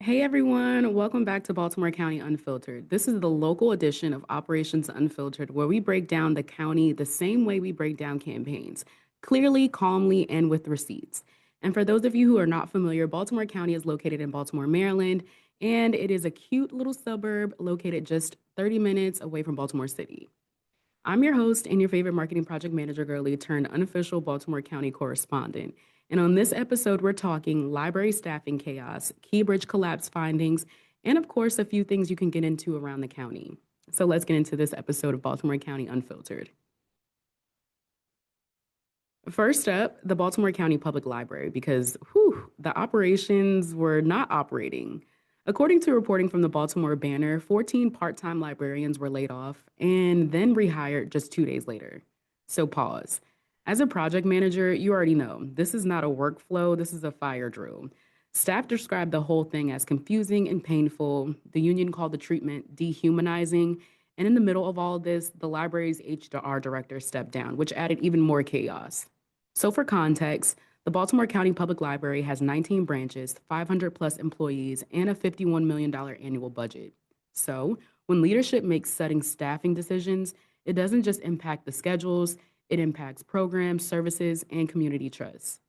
Hey everyone, welcome back to Baltimore County Unfiltered. This is the local edition of Operations Unfiltered, where we break down the county the same way we break down campaigns clearly, calmly, and with receipts. And for those of you who are not familiar, Baltimore County is located in Baltimore, Maryland, and it is a cute little suburb located just 30 minutes away from Baltimore City. I'm your host and your favorite marketing project manager girly turned unofficial Baltimore County correspondent. And on this episode, we're talking library staffing chaos, key bridge collapse findings, and of course, a few things you can get into around the county. So let's get into this episode of Baltimore County Unfiltered. First up, the Baltimore County Public Library, because the operations were not operating. According to reporting from the Baltimore Banner, 14 part time librarians were laid off and then rehired just 2 days later. So, pause. As a project manager, you already know this is not a workflow, this is a fire drill. Staff described the whole thing as confusing and painful. The union called the treatment dehumanizing. And in the middle of all of this, the library's HR director stepped down, which added even more chaos. So, for context, the Baltimore County Public Library has 19 branches, 500 plus employees, and a $51 million annual budget. So, when leadership makes sudden staffing decisions, it doesn't just impact the schedules, it impacts programs, services, and community trust.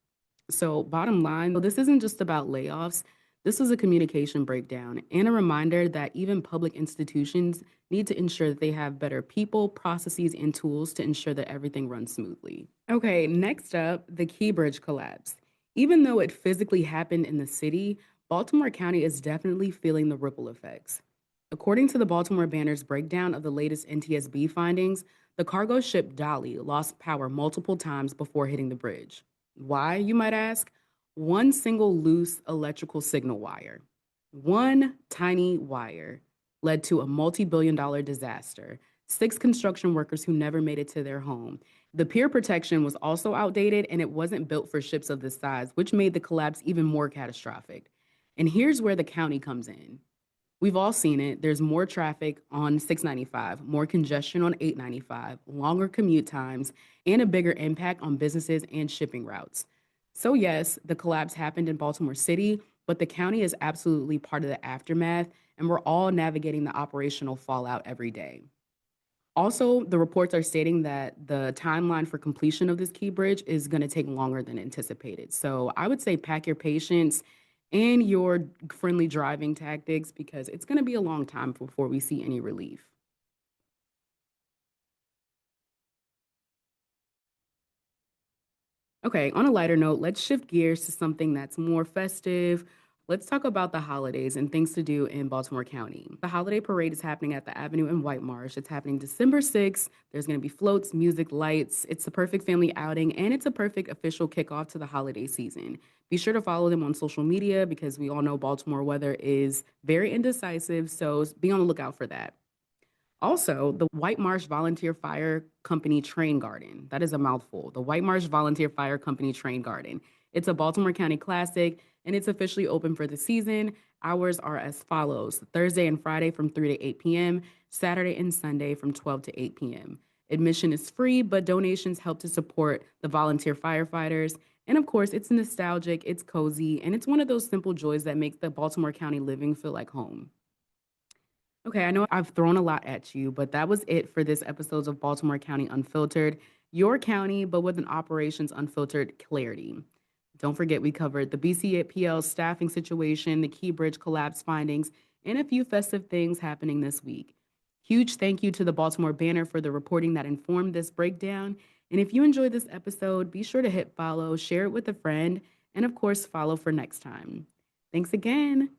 So, bottom line, this isn't just about layoffs. This was a communication breakdown and a reminder that even public institutions need to ensure that they have better people, processes, and tools to ensure that everything runs smoothly. Okay, next up, the Key Bridge collapse. Even though it physically happened in the city, Baltimore County is definitely feeling the ripple effects. According to the Baltimore Banner's breakdown of the latest NTSB findings, the cargo ship Dolly lost power multiple times before hitting the bridge. Why, you might ask? One single loose electrical signal wire, one tiny wire, led to a multi-billion-dollar disaster. Six construction workers who never made it to their home. The pier protection was also outdated and it wasn't built for ships of this size, which made the collapse even more catastrophic. And here's where the county comes in. We've all seen it. There's more traffic on 695, more congestion on 895, longer commute times, and a bigger impact on businesses and shipping routes. So, yes, the collapse happened in Baltimore City, but the county is absolutely part of the aftermath, and we're all navigating the operational fallout every day. Also, the reports are stating that the timeline for completion of this key bridge is going to take longer than anticipated. So I would say pack your patience and your friendly driving tactics because it's going to be a long time before we see any relief. Okay, on a lighter note, let's shift gears to something that's more festive. Let's talk about the holidays and things to do in Baltimore County. The holiday parade is happening at the Avenue in White Marsh. It's happening December 6th. There's going to be floats, music, lights. It's a perfect family outing and it's a perfect official kickoff to the holiday season. Be sure to follow them on social media because we all know Baltimore weather is very indecisive, so be on the lookout for that. Also, the White Marsh Volunteer Fire Company Train Garden. That is a mouthful. The White Marsh Volunteer Fire Company Train Garden. It's a Baltimore County classic and it's officially open for the season. Hours are as follows: Thursday and Friday from 3 to 8 p.m., Saturday and Sunday from 12 to 8 p.m. Admission is free, but donations help to support the volunteer firefighters. And of course, it's nostalgic, it's cozy, and it's one of those simple joys that makes the Baltimore County living feel like home. Okay, I know I've thrown a lot at you, but that was it for this episode of Baltimore County Unfiltered, your county, but with an operations unfiltered clarity. Don't forget, we covered the BCPL staffing situation, the Key Bridge collapse findings, and a few festive things happening this week. Huge thank you to the Baltimore Banner for the reporting that informed this breakdown. And if you enjoyed this episode, be sure to hit follow, share it with a friend, and of course, follow for next time. Thanks again.